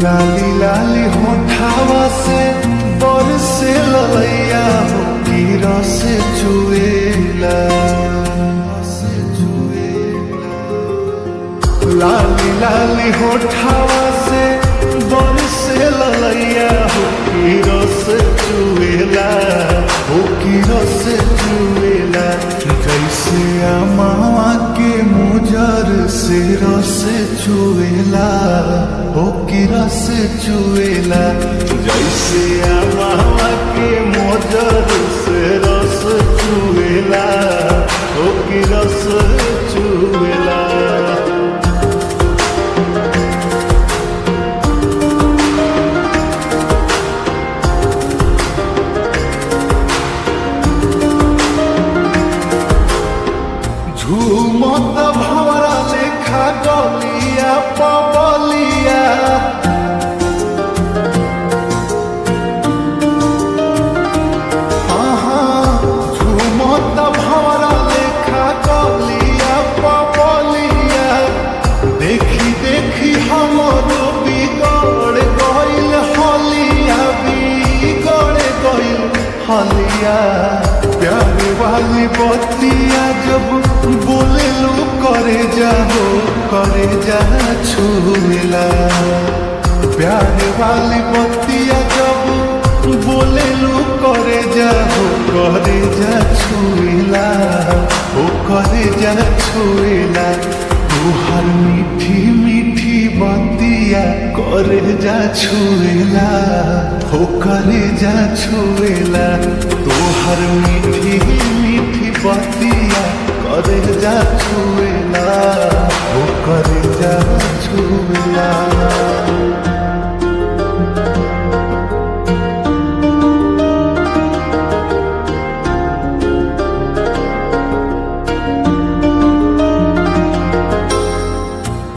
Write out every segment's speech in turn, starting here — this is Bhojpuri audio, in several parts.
लाली लाली होठावा से बरसे ललैया हो की रस चुएला। लाली लाली होठावा से बरसे ललैया हो की रस चुएला, हो की रस चुएला। जैसे अमावा के मुजर से रस चुएला, हो की रस चुएला। जैसे अमावा के मुजर से रस चुएला, हो की रस चुएला। झूमत भंवरा लेखा गलिया पबलिया, झूमत भंवरा लेखा गलिया पबलिया। देखी देखी हमरो बिगड़ गइल हलिया, बिगड़ गइल हलिया। प्यार वाली बतिया जब बोले लो करे जाओ, करे जा छुएला। प्यार वाली बतिया जब बोले लो करे जाओ, करे जा छुएला, ओ करे जा छुएला। तुहार मीठी मीठी बतिया करे जा छुएला, हो करे जा छुएला। तुहार मीठी मीठी बतिया करे जा छुएला, हो करे जा छुएला।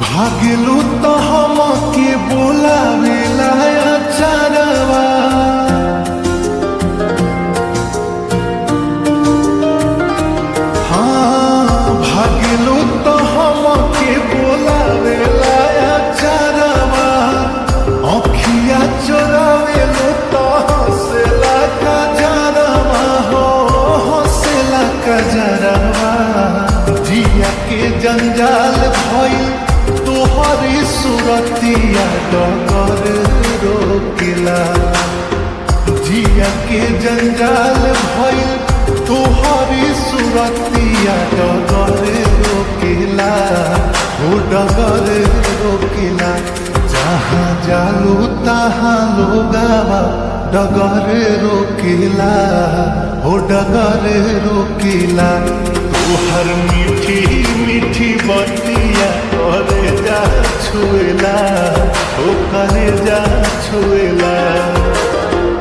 भागलू तो हमके बोलावेला अचारवा, भागलू तो हमके बोलावेला अचारवा। अखिया चोरावेलू तो हंसेला कजरवा, हो हंसेला कजरवा। जिया के जंजाल भइल तोहरी सुरतिया डगर रोकेला। जिया के जंजाल भइल तोहरी सुरतिया डगर रोकेला, हो डगर रोकेला। जहाँ जालू तहाँ लोगावा डगर रोकेला, हो डगर रोकेला। तोहर मीठी मीठी बतिया करे जा छुएला, हो करे जा छुएला।